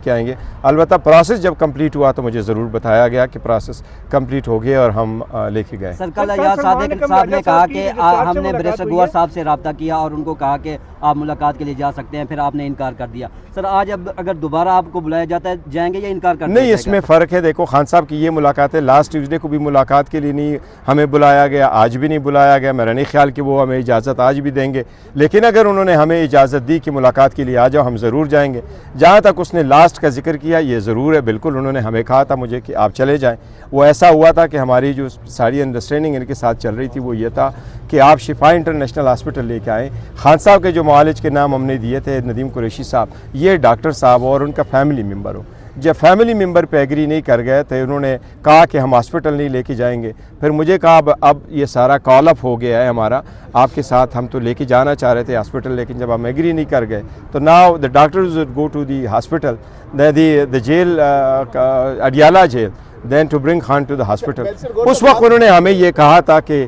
کے آئیں گے. البتہ پروسیس جب کمپلیٹ ہوا تو مجھے ضرور بتایا گیا کہ پروسیس کمپلیٹ ہو گیا اور ہم لے کے گئے. سر کل ایاز صادق صاحب نے کہا کہ ہم نے بیرسٹر گوہر صاحب سے رابطہ کیا اور ان کو کہا کہ آپ ملاقات کے لیے جا سکتے ہیں, پھر آپ نے انکار کر دیا. سر آج اب اگر دوبارہ آپ کو بلایا جاتا ہے جائیں گے یا انکار کر دیں گے؟ نہیں, اس میں فرق ہے. دیکھو خان صاحب کی یہ ملاقاتیں لاسٹ ٹیوزڈے کو بھی ملاقات کے لیے نہیں ہمیں بلایا گیا, آج بھی نہیں بلایا گیا. میرا نہیں خیال کہ وہ ہمیں اجازت آج بھی دیں گے, لیکن اگر انہوں نے ہمیں اجازت دی کہ ملاقات کے لیے آ جاؤ, ہم ضرور جائیں گے. جہاں تک اس نے لاسٹ کا ذکر کیا یہ ضرور ہے, بالکل انہوں نے ہمیں کہا تھا مجھے کہ آپ چلے جائیں. وہ ایسا ہوا تھا کہ ہماری جو ساری انڈرسٹینڈنگ ان کے ساتھ چل رہی تھی وہ یہ تھا کہ آپ شفا انٹرنیشنل ہاسپٹل لے کے آئیں. خان صاحب کے جو معالج کے نام ہم نے دیے تھے, ندیم قریشی صاحب, یہ ڈاکٹر صاحب اور ان کا فیملی ممبر ہو. جب فیملی ممبر پہ ایگری نہیں کر گئے تو انہوں نے کہا کہ ہم ہاسپٹل نہیں لے کے جائیں گے. پھر مجھے کہا اب یہ سارا کال اپ ہو گیا ہے ہمارا آپ کے ساتھ, ہم تو لے کے جانا چاہ رہے تھے ہاسپٹل, لیکن جب ہم ایگری نہیں کر گئے تو now the doctors go to the hospital, the jail, Adiala jail, then to bring Khan to the hospital. اس وقت انہوں نے ہمیں یہ کہا تھا کہ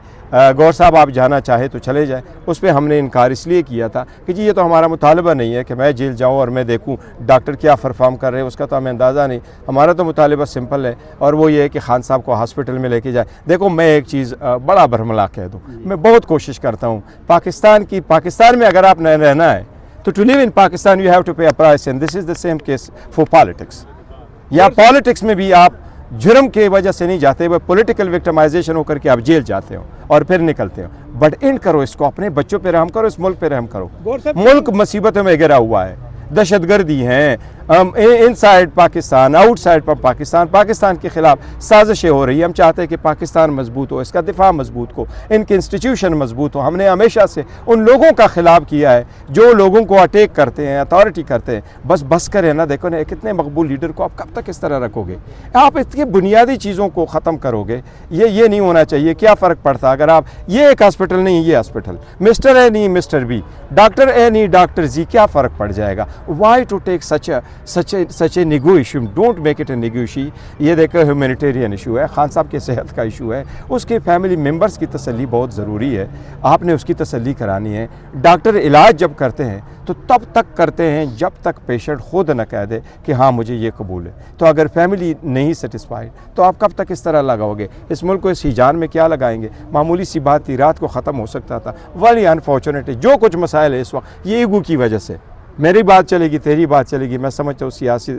گور صاحب آپ جانا چاہے تو چلے جائیں. اس پہ ہم نے انکار اس لیے کیا تھا کہ جی یہ تو ہمارا مطالبہ نہیں ہے کہ میں جیل جاؤں اور میں دیکھوں ڈاکٹر کیا پرفارم کر رہے ہیں, اس کا تو ہمیں اندازہ نہیں. ہمارا تو مطالبہ سمپل ہے اور وہ یہ ہے کہ خان صاحب کو ہاسپٹل میں لے کے جائیں. دیکھو میں ایک چیز بڑا برملا کہہ دوں, میں بہت کوشش کرتا ہوں پاکستان میں اگر آپ نہ رہنا ہے تو to live in Pakistan you have to pay a price, and this is the same case for politics. یا پالیٹکس میں بھی آپ جرم کی وجہ سے نہیں جاتے, وہ پولیٹیکل وکٹمائزیشن ہو کر کے آپ جیل جاتے ہو اور پھر نکلتے ہو. بٹ اینڈ کرو اس کو, اپنے بچوں پہ رحم کرو, اس ملک پہ رحم کرو. ملک مصیبتوں میں گھرا ہوا ہے, دہشت گردی ہیں inside Pakistan, outside Pakistan کے خلاف سازشیں ہو رہی ہیں. ہم چاہتے ہیں کہ پاکستان مضبوط ہو, اس کا دفاع مضبوط ہو, ان کے انسٹیٹیوشن مضبوط ہو. ہم نے ہمیشہ سے ان لوگوں کا خلاف کیا ہے جو لوگوں کو اٹیک کرتے ہیں, اتھارٹی کرتے ہیں. بس کریں نا, دیکھو نا کتنے مقبول لیڈر کو آپ کب تک اس طرح رکھو گے؟ آپ اس کی بنیادی چیزوں کو ختم کرو گے. یہ نہیں ہونا چاہیے. کیا فرق پڑتا اگر آپ یہ ایک ہاسپٹل نہیں یہ ہاسپٹل, مسٹر اے نہیں مسٹر بی, ڈاکٹر اے نہیں ڈاکٹر زی, کیا فرق پڑ جائے گا؟ Why to take such an ego issue, don't make it an ego issue. یہ دیکھو ہیومینیٹیرین ایشو ہے, خان صاحب کے صحت کا ایشو ہے, اس کے فیملی ممبرس کی تسلی بہت ضروری ہے. آپ نے اس کی تسلی کرانی ہے. ڈاکٹر علاج جب کرتے ہیں تو تب تک کرتے ہیں جب تک پیشنٹ خود نہ کہہ دے کہ ہاں مجھے یہ قبول ہے. تو اگر فیملی نہیں سیٹسفائیڈ تو آپ کب تک اس طرح لگاؤ گے؟ اس ملک کو اس ہیجان میں کیا لگائیں گے؟ معمولی سی بات تھی, رات کو ختم ہو سکتا تھا. ویری انفارچونیٹ جو کچھ مسائل ہے اس وقت یہ ایگو کی وجہ سے. میری بات چلے گی, تیری بات چلے گی, میں سمجھتا ہوں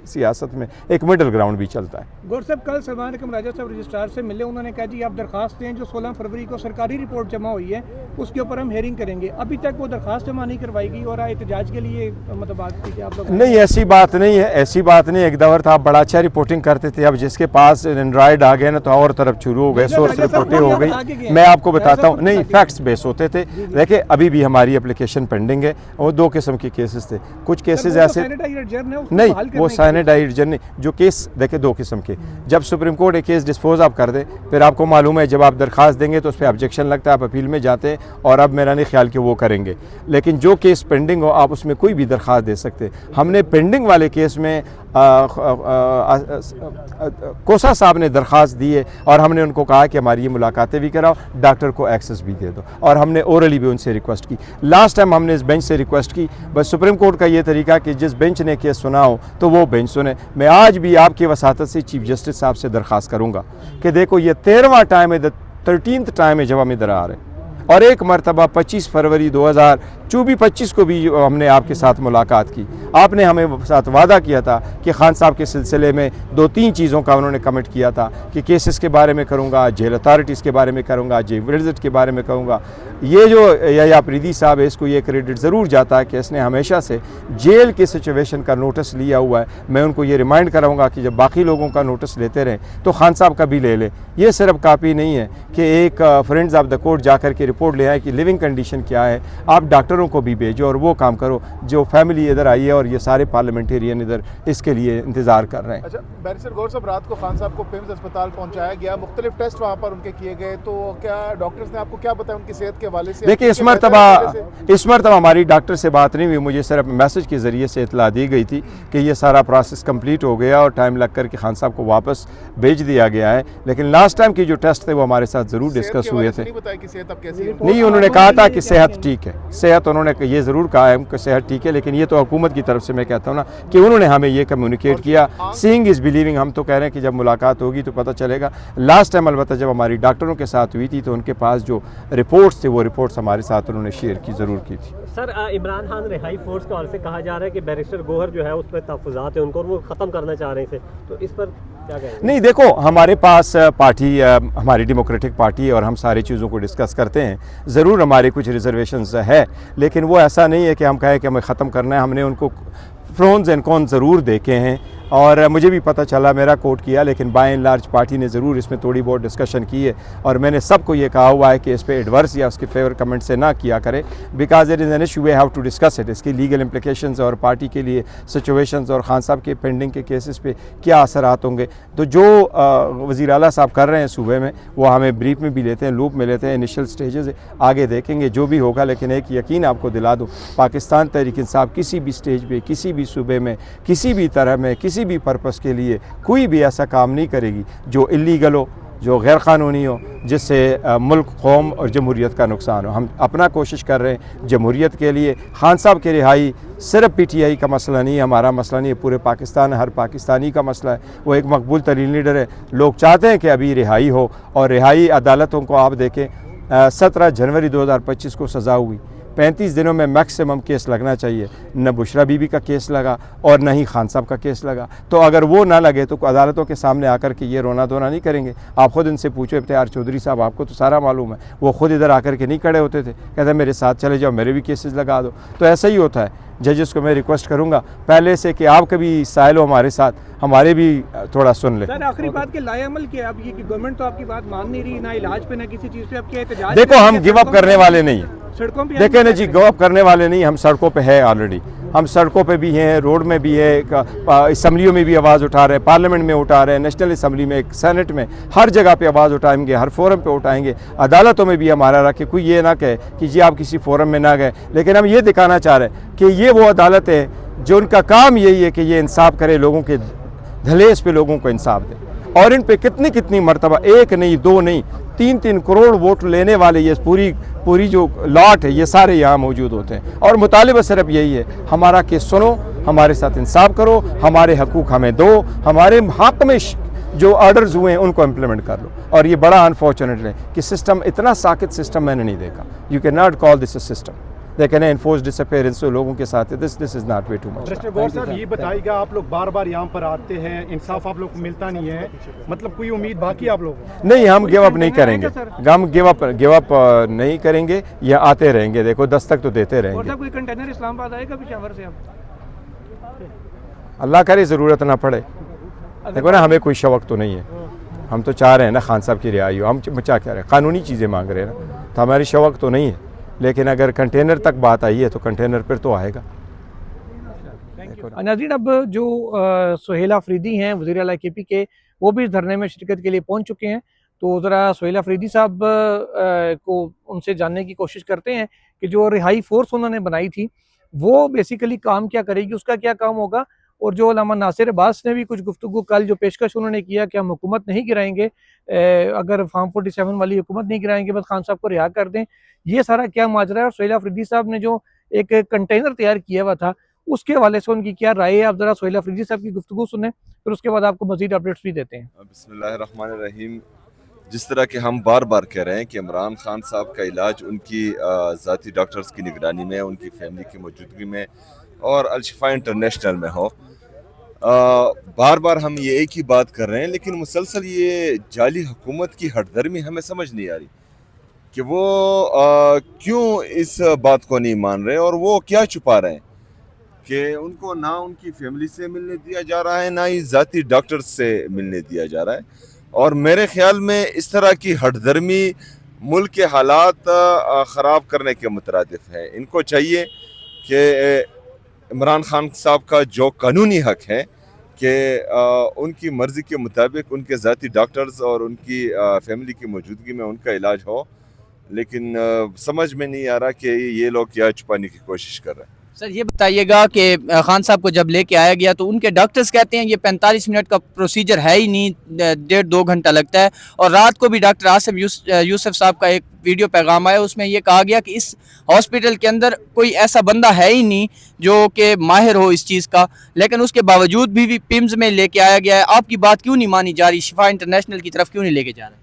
سیاست میں ایک مڈل گراؤنڈ بھی چلتا ہے. گور صاحب کل سلمان اکرم راجہ صاحب رجسٹرار سے ملے, انہوں نے کہا جی آپ درخواست دیں, جو 16 فروری کو سرکاری رپورٹ جمع ہوئی ہے اس کے اوپر ہم ہیئرنگ کریں گے. ابھی تک وہ درخواست جمع نہیں کروائی گئی اور احتجاج کے لیے مطلب بات کی کہ آپ لوگ نہیں, ایسی بات نہیں ہے, ایسی بات نہیں. ایک دور تھا آپ بڑا اچھا رپورٹنگ کرتے تھے, اب جس کے پاس اینڈرائڈ آ گئے نا تو اور طرف شروع ہو گئے, سورس رپورٹنگ ہو گئی. میں آپ کو بتاتا ہوں, نہیں فیکٹس بیس ہوتے تھے. دیکھیں ابھی بھی ہماری اپلیکیشن پینڈنگ ہے, وہ 2 قسم کے کیسز تھے. کچھ کیسز ایسے نہیں, وہ سینیٹائزڈ جر نہیں, جو کیس دیکھیں 2 قسم کے. جب سپریم کورٹ ایک کیس ڈسپوز آپ کر دے, پھر آپ کو معلوم ہے جب آپ درخواست دیں گے تو اس پہ آبجیکشن لگتا ہے, آپ اپیل میں جاتے ہیں, اور اب میرا نہیں خیال کہ وہ کریں گے. لیکن جو کیس پینڈنگ ہو آپ اس میں کوئی بھی درخواست دے سکتے. ہم نے پینڈنگ والے کیس میں کوسا صاحب نے درخواست دی ہے اور ہم نے ان کو کہا کہ ہماری یہ ملاقاتیں بھی کراؤ, ڈاکٹر کو ایکسس بھی دے دو, اور ہم نے اورلی بھی ان سے ریکویسٹ کی. لاسٹ ٹائم ہم نے اس بینچ سے ریکویسٹ کی, بس سپریم کورٹ کا یہ طریقہ کہ جس بینچ نے کیس سنا ہو تو وہ بینچ سنے. میں آج بھی آپ کی وساطت سے چیف جسٹس صاحب سے درخواست کروں گا کہ دیکھو یہ 13واں ٹائم ہے, 13th ٹائم ہے جب ہم ادھر آ رہے ہیں, اور ایک مرتبہ 25 فروری 2024 کو بھی ہم نے آپ کے ساتھ ملاقات کی. آپ نے ہمیں ساتھ وعدہ کیا تھا کہ خان صاحب کے سلسلے میں 2-3 چیزوں کا انہوں نے کمنٹ کیا تھا کہ کیسز کے بارے میں کروں گا, جیل اتھارٹیز کے بارے میں کروں گا, جیل وزٹ کے بارے میں کروں گا. یہ جو یا پریدی صاحب ہے اس کو یہ کریڈٹ ضرور جاتا ہے کہ اس نے ہمیشہ سے جیل کی سچویشن کا نوٹس لیا ہوا ہے. میں ان کو یہ ریمائنڈ کراؤں گا کہ جب باقی لوگوں کا نوٹس لیتے رہیں تو خان صاحب کا بھی لے لیں. یہ صرف کاپی نہیں ہے کہ ایک فرینڈز آف دا کورٹ جا کر کے رپورٹ لے آئے کہ لیونگ کنڈیشن کیا ہے. آپ ڈاکٹروں کو بھی بھیجو اور وہ کام کرو جو فیملی ادھر آئی ہے اور یہ سارے پارلیمنٹیرین ادھر اس کے لیے انتظار کر رہے ہیں. اچھا بیرسٹر گور صاحب, رات کو خان صاحب کو پیمز اسپتال پہنچایا گیا, مختلف ٹیسٹ وہاں پر ان کے کیے گئے, تو کیا ڈاکٹرز نے آپ کو کیا بتایا ان کی صحت کے حوالے سے؟ دیکھیں اس مرتبہ ہماری ڈاکٹر سے بات نہیں ہوئی, مجھے صرف میسج کے ذریعے سے اطلاع دی گئی تھی کہ یہ سارا پروسیس کمپلیٹ ہو گیا اور ٹائم لگ کر کے خان صاحب کو واپس بھیج دیا گیا ہے. لیکن لاسٹ ٹائم کی جو ٹیسٹ تھے وہ ہمارے ساتھ ضرور ڈسکس ہوئے تھے. نہیں, انہوں نے کہا تھا کہ صحت ٹھیک ہے, صحت صحت انہوں نے یہ ضرور کہا ہے کہ صحت ٹھیک ہے، لیکن یہ تو حکومت کی طرف سے میں کہتا ہوں نا کہ انہوں نے ہمیں یہ کمیونیکیٹ کیا. سینگ از بلیونگ. ہم تو کہہ رہے ہیں کہ جب ملاقات ہوگی تو پتہ چلے گا. لاسٹ ٹائم البتہ جب ہماری ڈاکٹروں کے ساتھ ہوئی تھی تو ان کے پاس جو رپورٹس تھے وہ رپورٹس ہمارے ساتھ انہوں نے شیئر کی ضرور کی تھی. سر عمران خان رہائی فورس کے حوالے سے کہا جا رہا ہے کہ بیرسٹر گوہر جو ہے اس پہ تحفظات ہیں ان کو اور وہ ختم کرنا چاہ رہے ہیں اسے، تو اس پر کیا کہیں گے؟ نہیں دیکھو، ہمارے پاس پارٹی ہماری ڈیموکریٹک پارٹی ہے اور ہم ساری چیزوں کو ڈسکس کرتے ہیں. ضرور ہمارے کچھ ریزرویشنز ہے، لیکن وہ ایسا نہیں ہے کہ ہم کہیں کہ ہمیں ختم کرنا ہے. ہم نے ان کو پرونز اینڈ کون ضرور دیکھے ہیں اور مجھے بھی پتہ چلا، میرا کوٹ کیا، لیکن بائی اینڈ لارج پارٹی نے ضرور اس میں تھوڑی بہت ڈسکشن کی ہے اور میں نے سب کو یہ کہا ہوا ہے کہ اس پہ ایڈورس یا اس کے فیور کمنٹ سے نہ کیا کرے، because it is an issue we have to discuss it. اس کی لیگل امپلیکیشنز اور پارٹی کے لیے سچویشنز اور خان صاحب کے پینڈنگ کے کیسز پہ کیا اثرات ہوں گے. تو جو وزیر اعلیٰ صاحب کر رہے ہیں صوبے میں وہ ہمیں بریف میں بھی لیتے ہیں، لوپ میں لیتے ہیں. انیشل سٹیجز آگے دیکھیں گے جو بھی ہوگا، لیکن ایک یقین آپ کو دلا دوں، پاکستان تحریک انصاف کسی بھی سٹیج پہ، کسی بھی صوبے میں، کسی بھی طرح میں، کسی بھی پرپس کے لیے کوئی بھی ایسا کام نہیں کرے گی جو اللیگل ہو، جو غیر قانونی ہو، جس سے ملک، قوم اور جمہوریت کا نقصان ہو. ہم اپنا کوشش کر رہے ہیں جمہوریت کے لیے. خان صاحب کی رہائی صرف پی ٹی آئی کا مسئلہ نہیں ہے، ہمارا مسئلہ نہیں ہے، پورے پاکستان، ہر پاکستانی کا مسئلہ ہے. وہ ایک مقبول ترین لیڈر ہے. لوگ چاہتے ہیں کہ ابھی رہائی ہو، اور رہائی عدالتوں کو آپ دیکھیں، 17 جنوری 2025 کو سزا ہوئی. 35 دنوں میں میکسیمم کیس لگنا چاہیے. نہ بشرا بی بی کا کیس لگا اور نہ ہی خان صاحب کا کیس لگا. تو اگر وہ نہ لگے تو عدالتوں کے سامنے آ کر کے یہ رونا دھونا نہیں کریں گے. آپ خود ان سے پوچھو، افتخار چودھری صاحب، آپ کو تو سارا معلوم ہے، وہ خود ادھر آ کر کے نہیں کھڑے ہوتے تھے، کہتے ہیں میرے ساتھ چلے جاؤ، میرے بھی کیسز لگا دو. تو ایسا ہی ہوتا ہے. ججز کو میں ریکویسٹ کروں گا پہلے سے کہ آپ کبھی سائل ہو ہمارے ساتھ، ہمارے بھی تھوڑا سن لیں. سر آخری بات کہ لائے عمل کیا اب یہ کہ گورنمنٹ تو آپ کی بات مان نہیں رہی، نہ علاج پہ نہ کسی چیز پہ. اب کیا احتجاج؟ دیکھو ہم گیو اپ کرنے والے نہیں ہیں، سڑکوں پہ دیکھیں نا جی، گیو اپ کرنے والے نہیں، ہم سڑکوں پہ ہے آلریڈی. ہم سڑکوں پہ بھی ہیں، روڈ میں بھی ہے، اسمبلیوں میں بھی آواز اٹھا رہے ہیں، پارلیمنٹ میں اٹھا رہے ہیں، نیشنل اسمبلی میں، سینٹ میں، ہر جگہ پہ آواز اٹھائیں گے، ہر فورم پہ اٹھائیں گے. عدالتوں میں بھی ہمارا رکھے. کوئی یہ نہ کہے کہ جی آپ کسی فورم میں نہ گئے، لیکن ہم یہ دکھانا چاہ رہے ہیں کہ یہ وہ عدالت ہے جو ان کا کام یہی ہے کہ یہ انصاف کرے، لوگوں کے دھلیس پہ لوگوں کو انصاف دے. اور ان پہ کتنی مرتبہ، ایک نہیں، دو نہیں، 3 کروڑ ووٹ لینے والے یہ پوری جو لاٹ ہے یہ سارے یہاں موجود ہوتے ہیں. اور مطالبہ صرف یہی ہے، ہمارا کیس سنو، ہمارے ساتھ انصاف کرو، ہمارے حقوق ہمیں دو، ہمارے حق میں جو آرڈرز ہوئے ہیں ان کو امپلیمنٹ کر لو. اور یہ بڑا انفارچونیٹ ہے کہ سسٹم اتنا ساکت سسٹم میں نے نہیں دیکھا. You can not call this a system. They can enforce disappearance لوگوں کے ساتھ. This is not way too much. برسٹر گور صاحب یہ بتائیے گا، آپ لوگ بار بار یہاں پر آتے ہیں، انصاف آپ لوگ کو ملتا نہیں ہے، مطلب کوئی امید باقی آپ لوگوں کو؟ نہیں، ہم گیو اپ نہیں کریں گے، ہم گیو اپ نہیں کریں گے، یا آتے رہیں گے. دیکھو دستک تو دیتے رہیں اور گے. صاحب کوئی کنٹینر اسلام آباد آئے گا پشاور سے؟ اب اللہ کرے ضرورت نہ پڑے. دیکھو نا، ہمیں کوئی شوق تو نہیں ہے. ہم تو چاہ رہے ہیں نا خان صاحب کی رہائی ہو. ہم کیا کہہ رہے ہیں، قانونی چیزیں مانگ رہے ہیں نا، تو ہماری شوق تو نہیں ہے. لیکن اگر کنٹینر تک بات آئی ہے تو کنٹینر پر تو آئے گا. ناظرین، اب جو سہیل آفریدی ہیں وزیر اعلیٰ کے پی کے، وہ بھی اس دھرنے میں شرکت کے لیے پہنچ چکے ہیں. تو ذرا سہیل آفریدی صاحب کو ان سے جاننے کی کوشش کرتے ہیں کہ جو رہائی فورس انہوں نے بنائی تھی وہ بیسیکلی کام کیا کرے گی، اس کا کیا کام ہوگا. اور جو علامہ ناصر عباس نے بھی کچھ گفتگو کل جو پیشکش انہوں نے کیا کہ ہم حکومت نہیں گرائیں گے، اگر فارم 47 والی حکومت نہیں گرائیں گے، بس خان صاحب کو رہا کر دیں، یہ سارا کیا ماجرا ہے. اور سہیل آفریدی صاحب نے جو ایک کنٹینر تیار کیا ہوا تھا اس کے حوالے سے ان کی کیا رائے ہے، آپ ذرا سہیل آفریدی صاحب کی گفتگو سنیں، پھر اس کے بعد آپ کو مزید اپڈیٹس بھی دیتے ہیں. بسم اللہ الرحمن الرحیم. جس طرح کہ ہم بار بار کہہ رہے ہیں کہ عمران خان صاحب کا علاج ان کی ذاتی ڈاکٹرز کی نگرانی میں، ان کی فیملی کی موجودگی میں اور الشفا انٹرنیشنل میں ہو، بار بار ہم یہ ایک ہی بات کر رہے ہیں، لیکن مسلسل یہ جعلی حکومت کی ہٹ درمی ہمیں سمجھ نہیں آ رہی کہ وہ کیوں اس بات کو نہیں مان رہے اور وہ کیا چھپا رہے ہیں کہ ان کو نہ ان کی فیملی سے ملنے دیا جا رہا ہے، نہ ہی ذاتی ڈاکٹرز سے ملنے دیا جا رہا ہے. اور میرے خیال میں اس طرح کی ہٹ درمی ملک کے حالات خراب کرنے کے مترادف ہے. ان کو چاہیے کہ عمران خان صاحب کا جو قانونی حق ہے کہ ان کی مرضی کے مطابق ان کے ذاتی ڈاکٹرز اور ان کی فیملی کی موجودگی میں ان کا علاج ہو، لیکن سمجھ میں نہیں آ رہا کہ یہ لوگ کیا چھپانے کی کوشش کر رہے ہیں. سر یہ بتائیے گا کہ خان صاحب کو جب لے کے آیا گیا تو ان کے ڈاکٹرز کہتے ہیں یہ 45 منٹ کا پروسیجر ہے ہی نہیں, 1.5-2 گھنٹہ لگتا ہے. اور رات کو بھی ڈاکٹر آصف یوسف صاحب کا ایک ویڈیو پیغام آیا, اس میں یہ کہا گیا کہ اس ہاسپٹل کے اندر کوئی ایسا بندہ ہے ہی نہیں جو کہ ماہر ہو اس چیز کا, لیکن اس کے باوجود بھی پیمز میں لے کے آیا گیا ہے. آپ کی بات کیوں نہیں مانی جا رہی, شفا انٹرنیشنل کی طرف کیوں نہیں لے کے جا رہے؟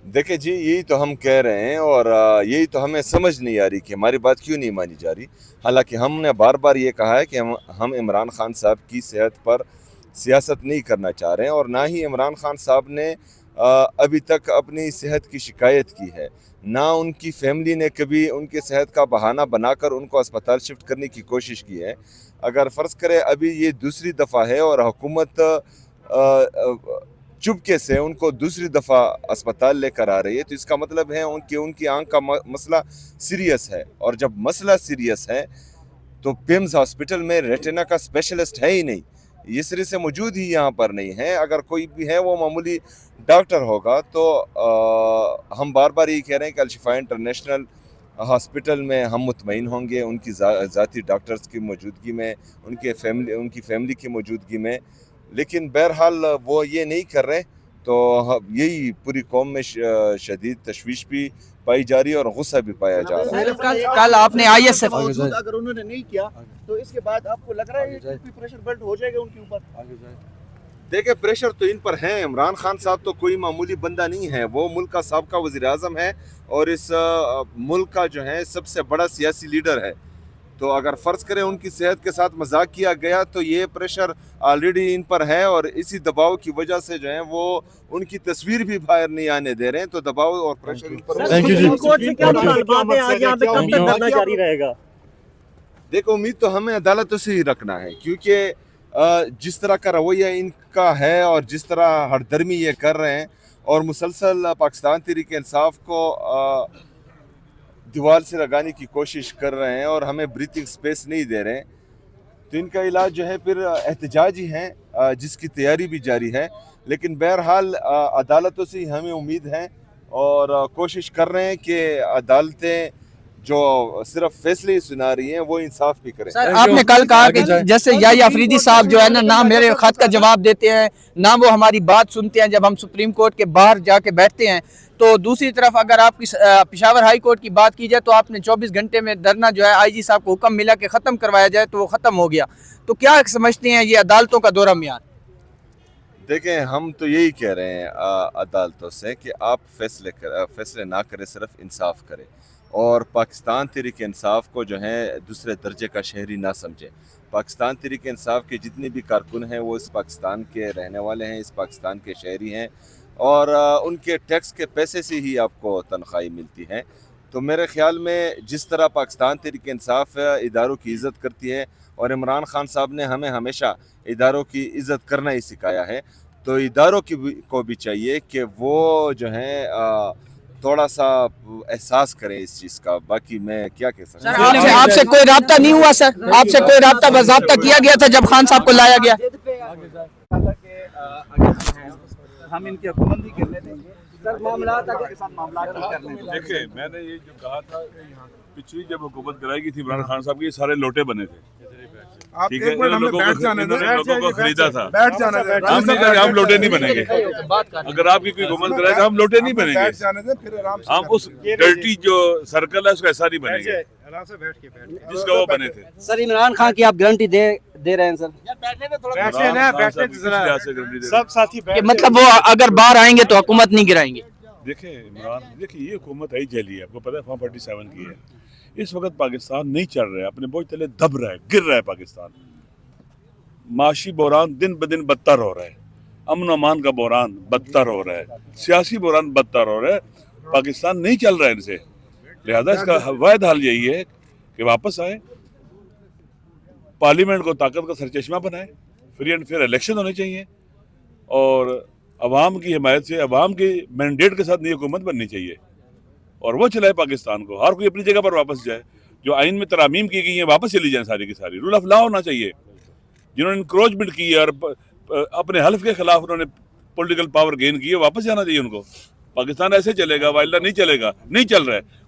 دیکھیں جی, یہی تو ہم کہہ رہے ہیں اور یہی تو ہمیں سمجھ نہیں آ رہی کہ ہماری بات کیوں نہیں مانی جا رہی. حالانکہ ہم نے بار بار یہ کہا ہے کہ ہم عمران خان صاحب کی صحت پر سیاست نہیں کرنا چاہ رہے ہیں, اور نہ ہی عمران خان صاحب نے ابھی تک اپنی صحت کی شکایت کی ہے, نہ ان کی فیملی نے کبھی ان کے صحت کا بہانہ بنا کر ان کو اسپتال شفٹ کرنے کی کوشش کی ہے. اگر فرض کرے ابھی یہ دوسری دفعہ ہے اور حکومت چپکے سے ان کو دوسری دفعہ اسپتال لے کر آ رہی ہے, تو اس کا مطلب ہے ان کی آنکھ کا مسئلہ سیریس ہے, اور جب مسئلہ سیریس ہے تو پیمز ہاسپٹل میں ریٹنا کا اسپیشلسٹ ہے ہی نہیں, یہ سرے سے موجود ہی یہاں پر نہیں ہے. اگر کوئی بھی ہے وہ معمولی ڈاکٹر ہوگا. تو ہم بار بار یہ کہہ رہے ہیں کہ الشفا انٹرنیشنل ہاسپٹل میں ہم مطمئن ہوں گے ان کی ذاتی ڈاکٹرز کی موجودگی میں, ان کی فیملی کی موجودگی میں, لیکن بہرحال وہ یہ نہیں کر رہے. تو یہی پوری قوم میں شدید تشویش بھی پائی جا رہی ہے اور غصہ بھی پایا جا رہا ہے. کل آپ نے آئی ایس ایف اگر انہوں نے نہیں کیا تو اس کے بعد آپ کو لگ رہا ہے کہ پریشر بلٹ ہو جائے گا ان کے اوپر؟ دیکھیں پریشر تو ان پر ہے. عمران خان صاحب تو کوئی معمولی بندہ نہیں ہے, وہ ملک کا سابقہ وزیر اعظم ہے اور اس ملک کا جو ہے سب سے بڑا سیاسی لیڈر ہے. تو اگر فرض کریں ان کی صحت کے ساتھ مذاق کیا گیا تو یہ پریشر آلریڈی ان پر ہے, اور اسی دباؤ کی وجہ سے جو ہے وہ ان کی تصویر بھی باہر نہیں آنے دے رہے ہیں. تو دباؤ اور پریشر ان پر جاری رہے گا. دیکھو امید تو ہمیں عدالتوں سے ہی رکھنا ہے, کیونکہ جس طرح کا رویہ ان کا ہے اور جس طرح ہر درمی یہ کر رہے ہیں اور مسلسل پاکستان تحریک انصاف کو دیوار سے لگانے کی کوشش کر رہے ہیں اور ہمیں بریتھنگ سپیس نہیں دے رہے ہیں, تو ان کا علاج جو ہے پھر احتجاج ہی ہے, جس کی تیاری بھی جاری ہے. لیکن بہرحال عدالتوں سے ہی ہمیں امید ہے اور کوشش کر رہے ہیں کہ عدالتیں جو صرف فیصلے ہی سنا رہی ہیں وہ انصاف بھی کریں. سر آپ نے کل کہا کہ جیسے یحییٰ آفریدی صاحب جو ہے نہ میرے خط کا جواب دیتے ہیں, نہ وہ ہماری بات سنتے ہیں جب ہم سپریم کورٹ کے باہر جا کے بیٹھتے ہیں. تو دوسری طرف اگر آپ کی پشاور ہائی کورٹ کی بات کی جائے تو آپ نے 24 گھنٹے میں دھرنا جو ہے آئی جی صاحب کو حکم ملا کہ ختم کروایا جائے, تو وہ ختم ہو گیا. تو کیا سمجھتے ہیں یہ عدالتوں کا دورہ میار؟ دیکھیں ہم تو یہی کہہ رہے ہیں عدالتوں سے کہ آپ فیصلے نہ کریں, صرف انصاف کریں, اور پاکستان تحریک انصاف کو جو ہے دوسرے درجے کا شہری نہ سمجھیں. پاکستان تحریک انصاف کے جتنے بھی کارکن ہیں وہ اس پاکستان کے رہنے والے ہیں, اس پاکستان کے شہری ہیں, اور ان کے ٹیکس کے پیسے سے ہی آپ کو تنخواہ ملتی ہے. تو میرے خیال میں جس طرح پاکستان تحریک انصاف اداروں کی عزت کرتی ہے, اور عمران خان صاحب نے ہمیں ہمیشہ اداروں کی عزت کرنا ہی سکھایا ہے, تو اداروں کو بھی چاہیے کہ وہ جو ہیں تھوڑا سا احساس کریں اس چیز کا. باقی میں کیا کہہ سکتا ہوں. آپ سے کوئی رابطہ نہیں ہوا سر؟ آپ سے کوئی رابطہ باضابطہ کیا گیا تھا جب خان صاحب کو لایا گیا؟ ہم ان کی حکومت نہیں کرنے دیں گے. معاملات کے ساتھ معاملات نہیں کرنے دیں گے. دیکھیں میں نے یہ جو کہا تھا, پچھلی جب حکومت کرائی گئی تھی عمران خان صاحب کے سارے لوٹے بنے تھے, ٹھیک ہے, انہوں نے لوگوں کو خریدا تھا. ہم لوٹے نہیں بنیں گے. اگر آپ کی کوئی حکومت کرائے گا ہم لوٹے نہیں بنیں گے. ہم اس ڈرٹی جو سرکل ہے اس کا ایسا نہیں بنیں گے جس کا وہ بنے تھے. سر عمران خان کی آپ گارنٹی دے رہے ہیں سر؟ سب ساتھی مطلب وہ اگر باہر آئیں گے تو حکومت نہیں گرائیں گے؟ دیکھیں عمران, دیکھیں یہ حکومت ہے جیلی ہے, آپ کو پتہ ہے فارم 47 کی ہے. اس وقت پاکستان نہیں چل رہا ہے, اپنے بوجھ تلے دب رہا ہے, گر رہا ہے پاکستان. معاشی بحران دن بدن بدتر ہو رہا ہے, امن و امان کا بحران بدتر ہو رہا ہے, سیاسی بحران بدتر ہو رہا ہے. پاکستان نہیں چل رہا ہے ان سے, لہذا اس کا واحد حل یہی ہے کہ واپس آئے, پارلیمنٹ کو طاقت کا سرچشمہ بنائے, فری اینڈ فیئر الیکشن ہونے چاہیے, اور عوام کی حمایت سے عوام کے مینڈیٹ کے ساتھ نئی حکومت بننی چاہیے, اور وہ چلائے پاکستان کو. ہر کوئی اپنی جگہ پر واپس جائے. جو آئین میں ترامیم کی گئی ہیں واپس چلی جائیں ساری کی ساری. رول آف لا ہونا چاہیے. جنہوں نے انکروچمنٹ کی ہے اور اپنے حلف کے خلاف انہوں نے پولیٹیکل پاور گین کی ہے, واپس جانا چاہیے ان کو. پاکستان ایسے چلے گا, وائلڈا نہیں چلے گا, نہیں چل رہا ہے.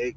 1